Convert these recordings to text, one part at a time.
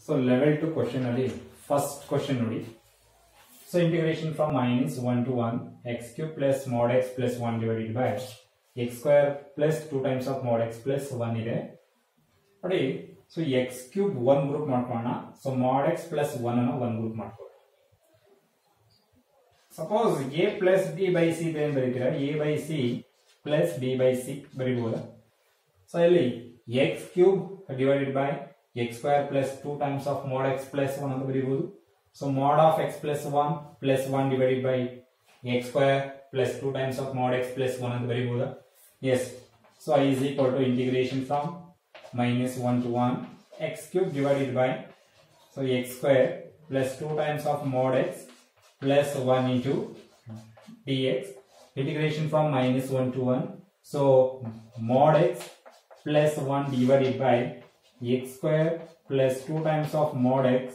So level 2 question ali first question nodi. So integration from minus 1 to 1 x cube plus mod x plus 1 divided by x square plus 2 times of mod x plus 1 ಇದೆ ನೋಡಿ. So x cube 1 group ಮಾಡ್ಕೊಳ್ಳೋಣ. So mod x plus 1 ಅನ್ನು 1 group ಮಾಡ್ಕೊಳ್ಳೋಣ. Suppose a plus b by c ಇದೆ ಅಂತ ಬರೀತೀರಾ, a by c plus b by c ಬರೀಬಹುದು. So ಇಲ್ಲಿ x cube divided by x square plus 2 times of mod x plus 1 ಅಂತ ಬರೀಬಹುದು. So mod of x plus 1 plus 1 divided by x square plus 2 times of mod x plus 1 ಅಂತ ಬರೀಬಹುದಾ? Yes. So I is equal to integration from minus 1 to 1 x cube divided by so x square plus 2 times of mod x plus 1 into dx. Integration from minus 1 to 1. So mod x plus 1 divided by x square plus 2 times of mod x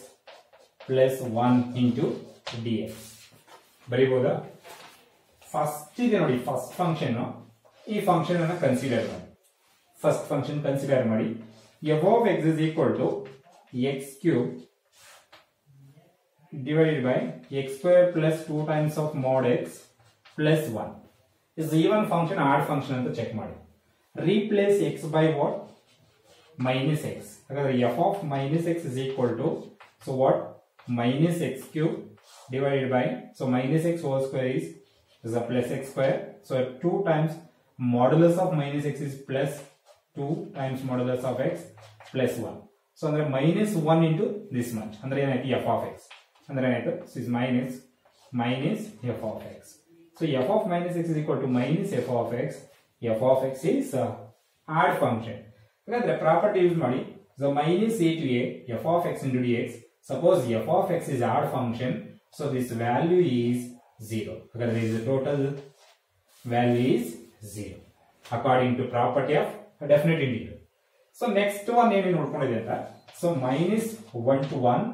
plus 1 into dx. ಬರೀಬಹುದಾ? First ಇದೆ ನೋಡಿ, first function. ಈ function ಅನ್ನು consider ಮಾಡಿ. First function consider ಮಾಡಿ. f of x is equal to x cube divided by x square plus 2 times of mod x plus 1 is even function, odd function ಅಂತ check ಮಾಡಿ. Replace x by what? Minus x. ಹಾಗಾದ್ರೆ f of minus x is equal to so what? Minus x cube divided by so minus x whole square is a plus x square. So 2 times modulus of minus x is plus 2 times modulus of x plus 1. So andre minus 1 into this much. Andre enayti f of x. Andre enayti this is minus f of x. So f of minus x is equal to minus f of x. F of x is odd function. Hagadre property use ಮಾಡಿ. So minus a to a f of x into dx. Suppose f of x is odd function, so this value is 0. Hagadre the total value is 0 according to property of a definite integer. So next one ಏನು ನೋಡ್ಕೊಂಡಿದೆ ಅಂತ, so minus 1 to 1,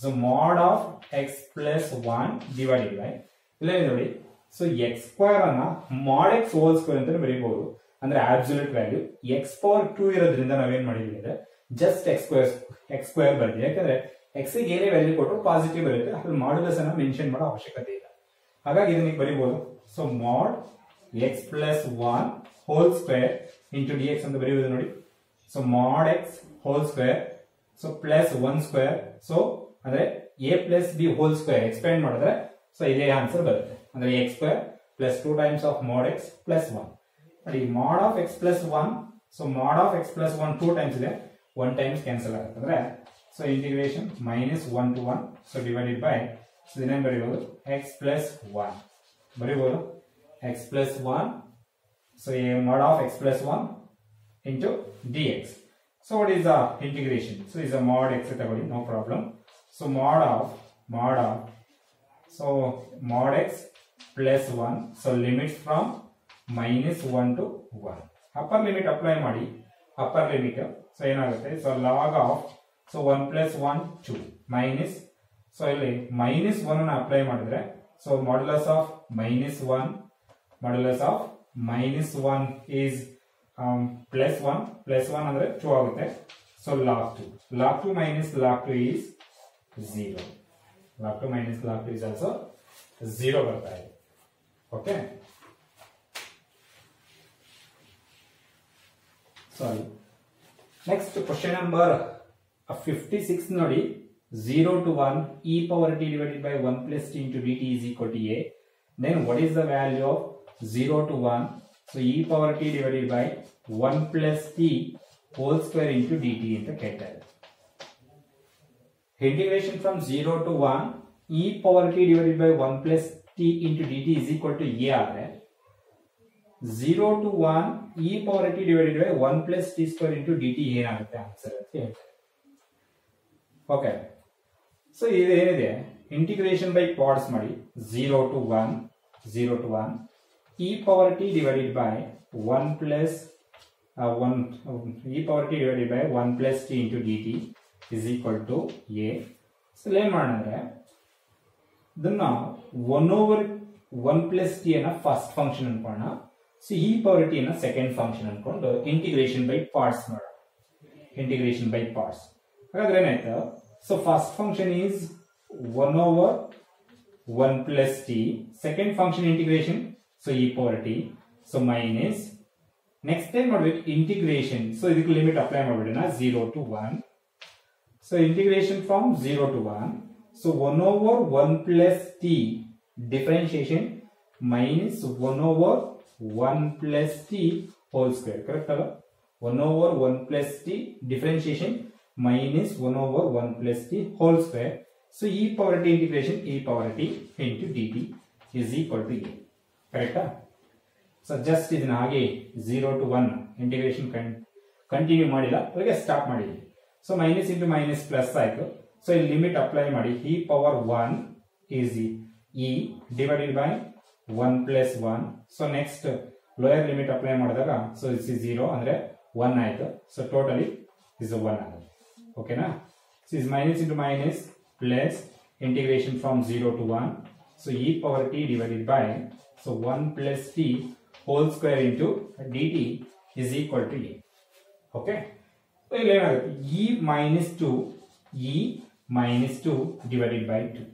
so mod of x plus 1 divided by ಇಲ್ಲ ನೋಡಿ, so x square ಅನ್ನ mod x whole square ಅಂತ ಬರೀಬಹುದು. ಅಂದ್ರೆ absolute value x power 2 ಇರೋದ್ರಿಂದ ನಾವೇನ್ ಮಾಡಿದೀವಿ ಅಂದ್ರೆ just x square ಬರ್ತೀವಿ. ಯಾಕಂದ್ರೆ x ಗೆ ಏನೇ ವ್ಯಾಲ್ಯೂ ಕೊಟ್ಟರು ಪಾಸಿಟಿವ್ ಬರುತ್ತೆ, ಅದ್ರಲ್ಲಿ ಮಾಡ್ಯುಲಸ್ ಅನ್ನ ಮೆನ್ಷನ್ ಮಾಡೋ ಅವಶ್ಯಕತೆ ಇಲ್ಲ. ಹಾಗಾಗಿ ಇದನ್ನ ಬರೀಬಹುದು. So mod x plus 1 whole square into dx ಅಂತ ಬರೆಯುವುದು ನೋಡಿ. So mod x whole square so plus 1 square, so ಅಂದ್ರೆ a plus b whole square expand ಮಾಡಿದ್ರೆ ಸೊ ಇದೇ ಆನ್ಸರ್ ಬರುತ್ತೆ. ಅಂದ್ರೆ x square plus 2 times of mod x plus 1. ನೋಡಿ mod of x plus 1, so mod of x plus 1 2 times ಇದೆ, 1 times cancel ಆಗುತ್ತೆ. ಅಂದ್ರೆ so integration minus 1 to 1, so divided by so then ಬರೆಯಬಹುದು x plus 1 ಬರೆಯಬಹುದು x plus 1, so a mod of x plus 1 into dx. So what is the integration? So is a mod x ತಗೊಳ್ಳಿ, no problem. So mod of so mod x plus 1, so limits from minus 1 to 1. upper limit apply ಮಾಡಿ, upper limit so ಏನಾಗುತ್ತೆ, so log of so 1 plus 1 2 minus, so ಇಲ್ಲಿ minus 1 ಅನ್ನು apply ಮಾಡಿದ್ರೆ so modulus of minus 1 is plus 1 ಅಂದ್ರೆ 2 ಆಗುತ್ತೆ. so log 2 minus log 2 is 0. log 2 minus log 2 is also 0 ಬರ್ತಾ ಇದೆ. Okay, ಸಾರಿ. Next question number 56 ನೋಡಿ. 0 to 1 e power t divided by 1 plus t into dt is equal to a. Then what is the value of 0 to 1? So e power t divided by 1 plus t whole square into dt ಅಂತ ಕೇಳ್ತಾರೆ. Integration from 0 to 1 e power t divided by 1 plus t into dt is equal to a ಆದ್ರೆ 0 to 1 e power t divided by 1 plus t square into dt ಏನಾಗುತ್ತೆ answer ಅಂತ ಹೇಳ್ತಾರೆ. Okay, so ಇದೇನಿದೆ integration by parts ಮಾಡಿ. 0 to 1 e power t divided by 1 plus 1 e power t divided by 1 plus t into dt is equal to a. So ಏನ್ ಮಾಡೋಣ, ಇದನ್ನ 1 over 1 plus t ಅನ್ನ first function ಅನ್ಕೊಳ್ಳೋಣ. So e power t ಅನ್ನ second function ಅನ್ಕೊಂಡು integration by parts ಮಾಡೋಣ. Integration by parts ಹಾಗಾದ್ರೆ ಏನಾಯ್ತು, So first function is 1 over 1 plus t. Second function integration, so e power t. So minus. Next time integration. So this limit apply 0 to 1. So integration from 0 to 1. So 1 over 1 plus t differentiation minus 1 over 1 plus t whole square. Correct? 1 over 1 plus t differentiation minus 1 over 1 plus t whole square. So e power t integration e power t into dt is equal to a. Correct? So just ಇದನ್ನ ಹಾಗೆ 0 to 1 integration continue ಮಾಡಿಲ್ಲ, ಹಾಗೆ stop ಮಾಡಿದ್ವಿ. So minus into minus plus ಆಯ್ತು. So ಇಲ್ಲಿ limit apply ಮಾಡಿ e power 1 is e divided by 1 plus 1. So next lower limit apply ಮಾಡಿದಾಗ so this is 0 ಅಂದ್ರೆ 1 ಆಯ್ತು. So totally is 1 ಆಗುತ್ತೆ. ಓಕೆನಾ? So is minus into minus plus integration from 0 to 1. So e power t divided by so 1 plus t whole square into dt is equal to a. Okay? So e minus 2 divided by 2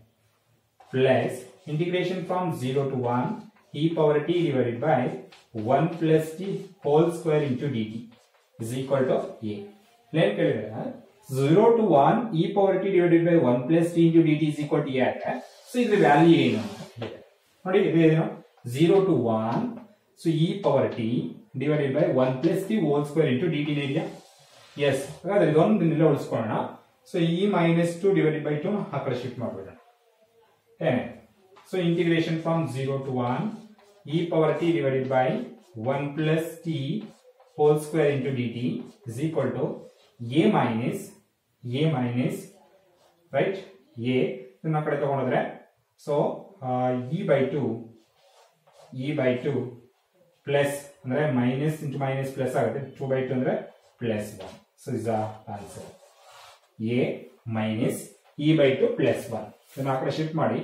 plus integration from 0 to 1 e power t divided by 1 plus t whole square into dt is equal to a. 0 to 1 e power t divided by 1 plus t into dt is equal to a. So this value ಏನು ನೋಡಿ, ಇದು 0 to 1. So e power t divided by 1 plus t whole square into dt ಇದೆಯಾ? Yes. ಹಾಗಾದ್ರೆ ಇದೊಂದು ನಿಲ್ಲ ಉಳಿಸ್ಕೊಳ್ಳೋಣ. So e minus 2 divided by 2 ಆ ಕಡೆ shift ಮಾಡ್ಬಿಡೋಣ. So integration from 0 to 1 e power t divided by 1 plus t whole square into dt is equal to a minus right a ಇದನ್ನ ಆ ಕಡೆ ತಗೊಂಡ್ರೆ so e by 2 plus ಅಂದ್ರೆ minus into minus plus ಆಗುತ್ತೆ. 2 by 2 ಅಂದ್ರೆ plus 1. So is the answer. A minus e by 2 plus 1. ಇದನ್ನ ಆ ಕಡೆ ಶಿಫ್ಟ್ ಮಾಡಿ.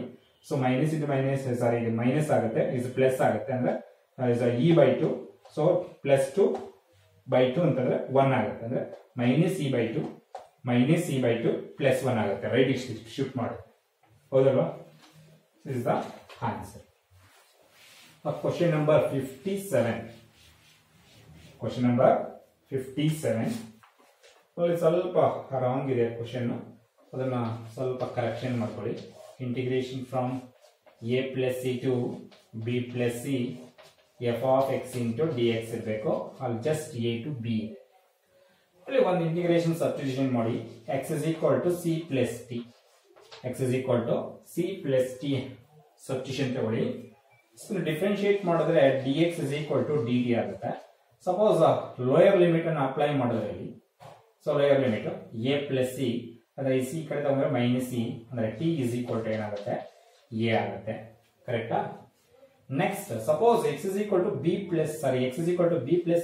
So minus into minus sorry ಇದು minus ಆಗುತ್ತೆ, ಇದು plus ಆಗುತ್ತೆ ಅಂದ್ರೆ is e by 2. So plus 2 by 2 ಅಂತಂದ್ರೆ 1 ಆಗುತ್ತೆ. ಅಂದ್ರೆ minus e by 2 plus 1 ಆಗುತ್ತೆ. ರೈಟ್ ಶಿಫ್ಟ್ ಮಾಡಿ. ಹೌದಲ್ವಾ? This is the answer. Question number 57. Question number 57. ಸ್ವಲ್ಪ ರಾಂಗ್ ಇದೆ ಕ್ವಶನ್, ಅದನ್ನ ಸ್ವಲ್ಪ ಕರೆಕ್ಷನ್ ಮಾಡ್ಕೊಳ್ಳಿ. Integration from a plus c to b plus c f of x into dx ಇರಬೇಕು. ಅಲ್ಲಿ ಜಸ್ಟ್ a to b ಇದೆ. ಅಲ್ಲಿ ಒಂದು ಇಂಟಿಗ್ರೇಷನ್ ಸಬ್ಸ್ಟಿಟ್ಯೂಷನ್ ಮಾಡಿ x is equal to c plus t. x is equal to c plus t substitution ತಗೊಳ್ಳಿ. Differentiate ಮಾಡಿದ್ರೆ dx is equal to dt ಆಗುತ್ತೆ. Suppose lower limit ಅನ್ನು ಅಪ್ಲೈ ಮಾಡಿದ್ರೆ ಇಲ್ಲಿ so lower limit a plus c ಅಂದ್ರೆ ಈ c ಕಡೆ ತಗೊಂಡ್ರೆ ಮೈನಸ್ c ಅಂದ್ರೆ t is equal to ಏನಾಗುತ್ತೆ a ಆಗುತ್ತೆ. ಕರೆಕ್ಟಾ? Next suppose x is equal to b plus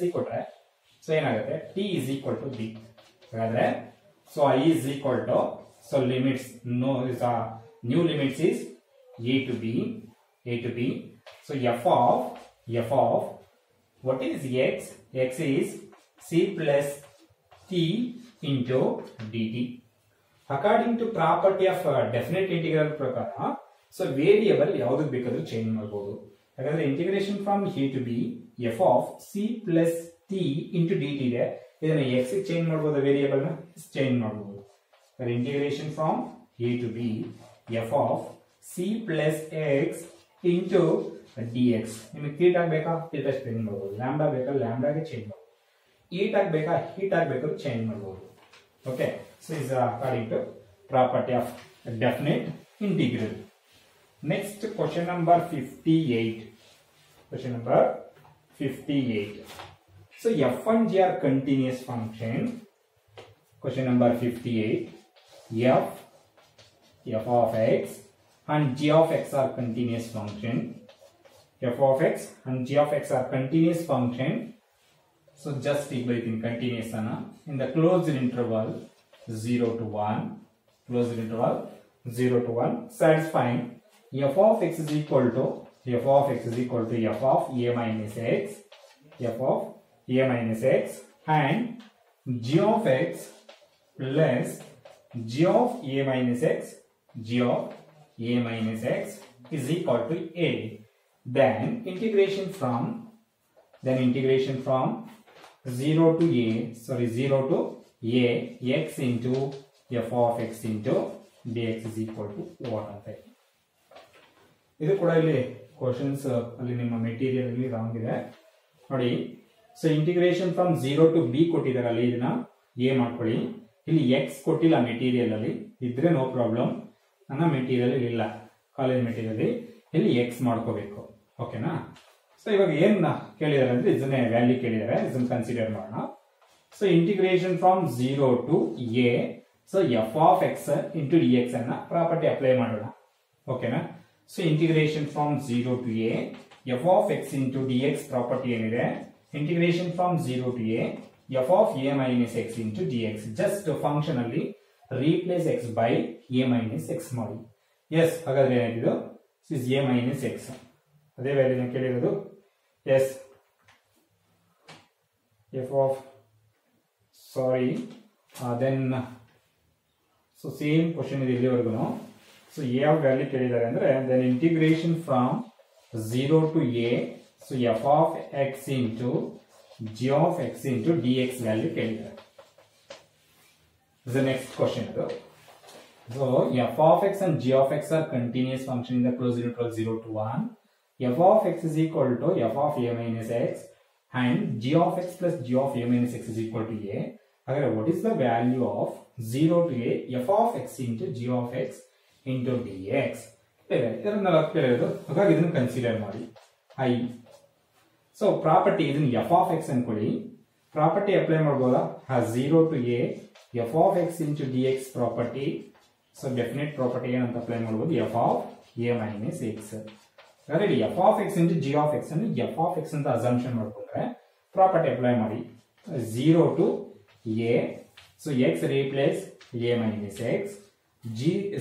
c ಕೊಟ್ರೆ ಸೊ ಏನಾಗುತ್ತೆ t is equal to b. ಹಾಗಾದ್ರೆ so I is equal to so limits no is new limits is a to b. So f of what is x? X is c plus t into dt. According to property of definite integral ಪ್ರಕಾರ so variable ಯಾವುದಕ್ಕೆ ಬೇಕಾದರೂ change ಮಾಡಬಹುದು. ಹಾಗಾದ್ರೆ integration from a to b f of c plus t into dt ಇದೆ. ಇದನ್ನ x ಗೆ change ಮಾಡಬಹುದು, variable ನ ಚೇಂಜ್ ಮಾಡಬಹುದು. Integration from a to b f of c plus x into dx. ನಿಮಗೆ ಥೀಟಾ ಬೇಕಾ ಥೀಟಾ ಚೇಂಜ್ ಮಾಡಬಹುದು, lambda ಬೇಕಾ ಲ್ಯಾಂಬ್ಡಾಗೆ ಚೇಂಜ್ ಮಾಡಬಹುದು, ಈಟ್ ಆಗಬೇಕಾ ಹೀಟ್ ಆಗಬೇಕಾದ್ರೂ ಚೇಂಜ್ ಮಾಡಬಹುದು. Okay, so is according to property of definite integral. Next question number 58. Question number 58. So f and g are continuous function. Question number 58. F of x and g of x are continuous function. F of x and g of x are continuous function. So just take by continuous in the closed interval 0 to 1. Closed interval 0 to 1. Satisfying f of x is equal to f of a minus x, f of a minus x, and g of x plus g of a minus x, g of a minus x is equal to a. Then integration from 0 to a, 0 to a x into f of x into dx is equal to what ಅಂತ ಇದೆ. ಇದು ಕೂಡ ಇಲ್ಲಿ questions ಅಲ್ಲಿ ನಿಮ್ಮ material ಅಲ್ಲಿ wrong ಇದೆ ನೋಡಿ. So integration from 0 to b ಕೊಟ್ಟಿದ್ದಾರೆ ಅಲ್ಲಿ, ಇದನ್ನ a ಮಾಡ್ಕೊಳ್ಳಿ. ಇಲ್ಲಿ x ಕೊಟ್ಟಿಲ್ಲ ಮೆಟೀರಿಯಲ್ ಅಲ್ಲಿ, ಇದ್ರೆ ನೋ ಪ್ರಾಬ್ಲಮ್. ನನ್ನ ಮೆಟೀರಿಯಲ್ ಇಲ್ಲ, ಕಾಲೇಜ್ ಮೆಟೀರಿಯಲ್ ಇಲ್ಲಿ x ಮಾಡ್ಕೋಬೇಕು. ಓಕೆನಾ? ಸೊ ಇವಾಗ ಏನ್ ಕೇಳಿದಾರೆ ಅಂದ್ರೆ ಇದನ್ನೇ ವ್ಯಾಲ್ಯೂ ಕೇಳಿದಾರೆ, ಇದನ್ನ ಕನ್ಸಿಡರ್ ಮಾಡೋಣ. So integration from 0 to a, so f of x into dx ಅನ್ನ ಪ್ರಾಪರ್ಟಿ ಅಪ್ಲೈ ಮಾಡೋಣ. ಓಕೆನಾ? So integration from 0 to a, f of x into dx property ಏನಿದೆ, integration from 0 to a, f of a minus x into dx. Just function ಅಲ್ಲಿ replace x by a minus x ಮಾಡಿ. Yes, ಹಾಗಾದ್ರೆ ಏನಾಯ್ತು, is a minus x. ಅದೇ ವ್ಯಾಲ್ಯೂನ ಕೇಳಿರೋದು. Yes, f of then so same question ಇದೆ ಇಲ್ಲಿವರೆಗೂ. So ಯಾವ ವ್ಯಾಲ್ಯೂ ಕೇಳಿದ್ದಾರೆ ಅಂದ್ರೆ then integration from 0 to a, so f of x into g of x into dx value ಕೇಳಿದ್ದಾರೆ. The next question. So f of x and g of x are continuous function in the closed interval 0 to 1. F of x is equal to f of a minus x and g of x plus g of a minus x is equal to a. Again, what is the value of 0 to a f of x into g of x into dx? ಇದನ್ನು consider ಮಾಡಿ. I. So property ಇದನ್ನು f of x ಅನ್ಕೊಳ್ಳಿ. Property apply ಮಾಡಬಹುದಾ? 0 to a f of x into dx property. So definite property ಏನಂತ apply ಮಾಡಬಹುದು, f of a minus x. Ready? f of x into g of x ಅನ್ನು f of x ಅಂತ assumption ಮಾಡ್ಕೊಂಡ್ರೆ property apply ಮಾಡಿ. 0 to a, so x replace a minus x,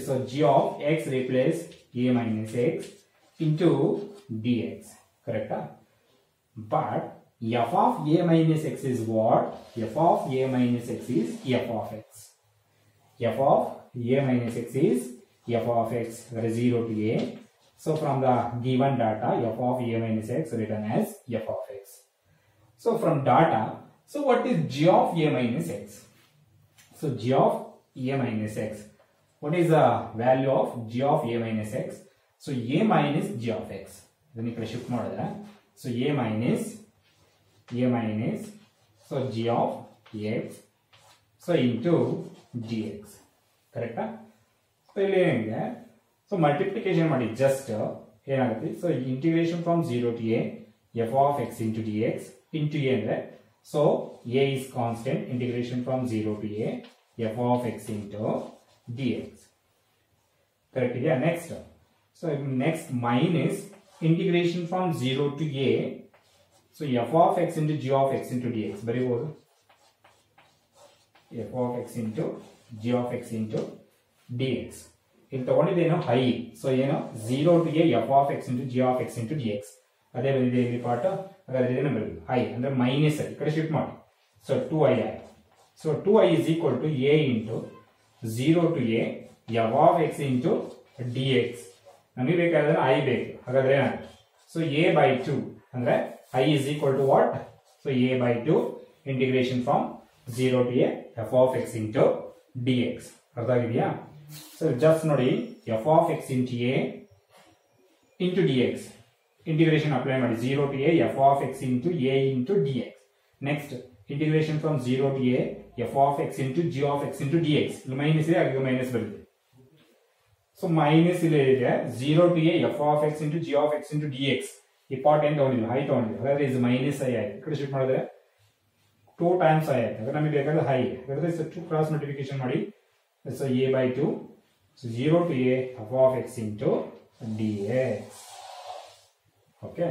so g of x replace a minus x into dx. Correct? But f of a minus x is what? F of a minus x is f of x. F of a minus x is f of x, that is 0 to a. So from the given data, f of a minus x written as f of x. So from data, so what is g of a minus x? So g of a minus x. What is the value of g of a minus x? So a minus g of x. Then you can shift model. So a minus, so g of x, so into dx. Correct? So so multiplication ಮಾಡಿ just ಏನಾಗುತ್ತೆ, so integration from 0 to a f of x into dx into a ಅಂದ್ರೆ so a is constant, integration from 0 to a f of x into dx. Correct idea? Next, so next minus integration from 0 to a, so f of x into g of x into dx ಬರೀಬಹುದು. f of x into g of x into dx. ಇಲ್ಲಿ ತಗೊಂಡಿದ್ದೇನು i, so ಏನು 0 to a f of x into g of x into dx. ಅದೇ ಬಂದಿದೆ ಇಲ್ಲಿ part. ಹಾಗಾದ್ರೆ ಏನು ಬರಲಿಲ್ಲ, i ಅಂದ್ರೆ minus ಈ ಕಡೆ ಶಿಫ್ಟ್ ಮಾಡಿ. So 2i, so 2i is equal to a into 0 to a f of x into dx. ನಮಗೆ ಬೇಕಾದ್ರೆ i ಬೇಕು, ಹಾಗಾದ್ರೆ ಏನಾಗುತ್ತೆ, ಸೊ a by 2 ಅಂದ್ರೆ i is equal to what? So a by 2 integration from 0 to a f of x into dx. ಅರ್ಥ ಆಗಿದೆಯಾ? So just ನೋಡಿ f of x into a into dx integration apply ಮಾಡಿ 0 to a f of x into a into dx. Next integration from 0 to a f of x into g of x into dx. ಇಲ್ಲಿ minus ಇದೆ, ಹಾಗೆ minus ಬರುತ್ತೆ. So minus ಇಲ್ಲಿ ಇದೆ 0 to a f of x into g of x into dx. ಈ part ಏನು ತಗೊಂಡಿಲ್ಲ, high ತಗೊಂಡಿಲ್ಲ, ಹಾಗಾದ್ರೆ ಇದು ಮೈನಸ್ ಐ ಆಯ್ತು. ಈ ಕಡೆ ಶಿಫ್ಟ್ ಮಾಡಿದ್ರೆ 2 times i ಆಯ್ತು. ಹಾಗಾದ್ರೆ ನಮಗೆ ಬೇಕಾದ್ರೆ ಹೈ, ಹಾಗಾದ್ರೆ ಕ್ರಾಸ್ ಮಲ್ಟಿಪ್ಲಿಕೇಶನ್ ಮಾಡಿ. So a by 2, so 0 to a f of x into dx. Okay.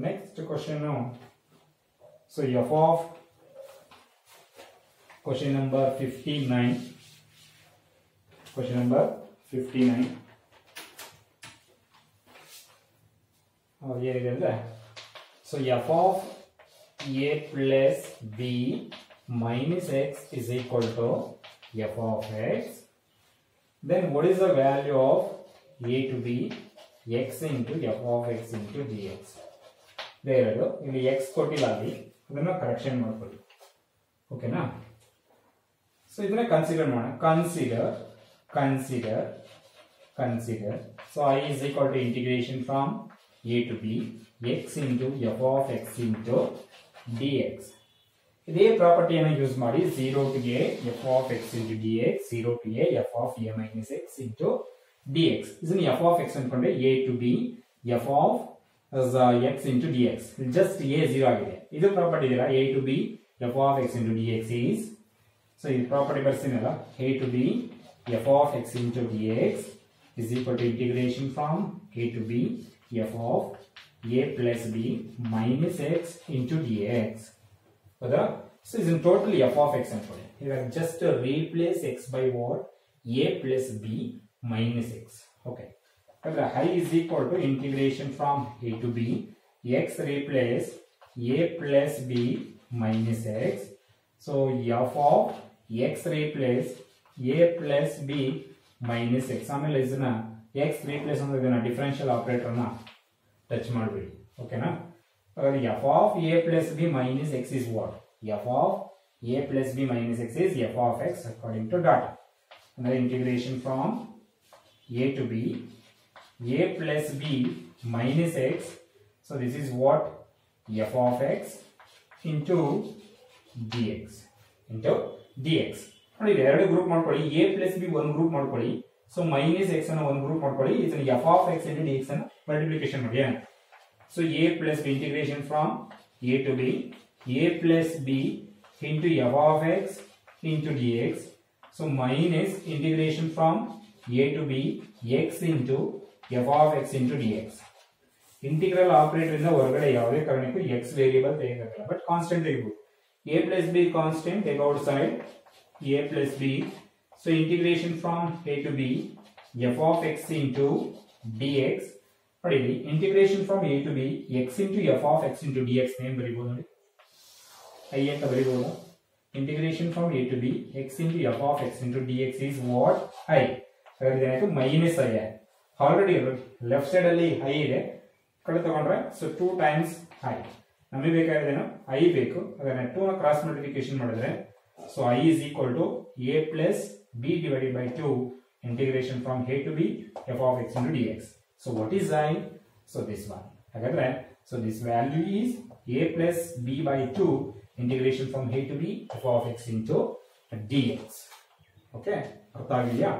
Next question now. So f of question number 59. Question number 59. here is the so f of a plus b minus x is equal to f of x. Then what is the value of a to b? X into f of x into dx. There you go. In x ಕೊಟ್ಟಿಲ್ಲ correction ಮಾಡ್ಕೊಳ್ಳಿ. ಓಕೆನಾ? So ಇದನ್ನ consider ಮಾಡೋಣ. Consider. So I is equal to integration from a to b x into f of x into dx. ಇದೇ ಪ್ರಾಪರ್ಟಿಯನ್ನು use ಮಾಡಿ 0 to a f of x into dx, 0 to a f of a minus x into dx. ಇದನ್ನು f of x ಅನ್ಕೊಂಡ್ರೆ a to b f of x into dx. Just a 0 ಆಗಿದೆ. ಇದು property ಇದೆಯಲ್ಲ a to b f of x into dx is, so ಈ property ಬರ್ಸಿನಲ್ಲ a to b f of x into dx is equal to integration from a to b f of a plus b minus x into dx. So is in totally f of x and here just replace x by what? A plus b minus x. Okay. I is equal to integration from a to b x replace a plus b minus x. So f of x replace a plus b minus x. ಆಮೇಲೆ ಇದನ್ನ x replace ಅನ್ನೋದನ್ನ differential operator ನ touch ಮಾಡಬೇಡಿ. ಓಕೆನಾ? f of a plus b minus x is what? f of a plus b minus x is f of x according to data. And the integration from a to b a plus b minus x. So this is what? f of x into dx. ನೋಡಿ ಎರಡು group ಮಾಡ್ಕೊಳ್ಳಿ. a plus b ಒಂದು group ಮಾಡ್ಕೊಳ್ಳಿ. So minus x ಅನ್ನು ಒಂದು group ಮಾಡ್ಕೊಳ್ಳಿ. ಇದನ್ನ f of x into dx ಅನ್ನು ಮಲ್ಟಿಪ್ಲಿಕೇಶನ್ ಮಾಡಿ. So a plus b integration from a to b a plus b into f of x into dx. So minus integration from a to b x into f of x into dx. Integral operator ಇಂದ ಹೊರಗಡೆ ಯಾವುದೇ ಕಾರಣಕ್ಕೂ x variable ತೆಗೆಯಲ್ಲ, but constant ತೆಗಿಬಹುದು. a plus b constant, take outside a plus b. So integration from a to b f of x into dx. ನೋಡಿ integration from a to b x into f of x into dx name ಬರೀಬಹುದು. ನೋಡಿ I ಅಂತ ಬರೀಬಹುದು. Integration from a to b x into f of x into dx is what? I. ಹಾಗಾದ್ರೆ ಏನಾಯ್ತು? Minus i. Already left side ಅಲ್ಲಿ i ಇದೆ, ಕಡೆ ತಗೊಂಡ್ರೆ so 2 times i. ನಮಗೆ ಬೇಕಾಗಿರೋದೇನು? i ಬೇಕು. ಅದನ್ನ 2 ನ ಕ್ರಾಸ್ ಮಲ್ಟಿಪ್ಲಿಕೇಶನ್ ಮಾಡಿದ್ರೆ so i is equal to a plus b divided by 2 integration from a to b f of x into dx. So what is i? So this one. ಹಾಗಾದ್ರೆ so this value is a plus b by 2 integration from a to b f of x into dx. Okay, ಅರ್ಥ ಆಗಿದೆಯಾ?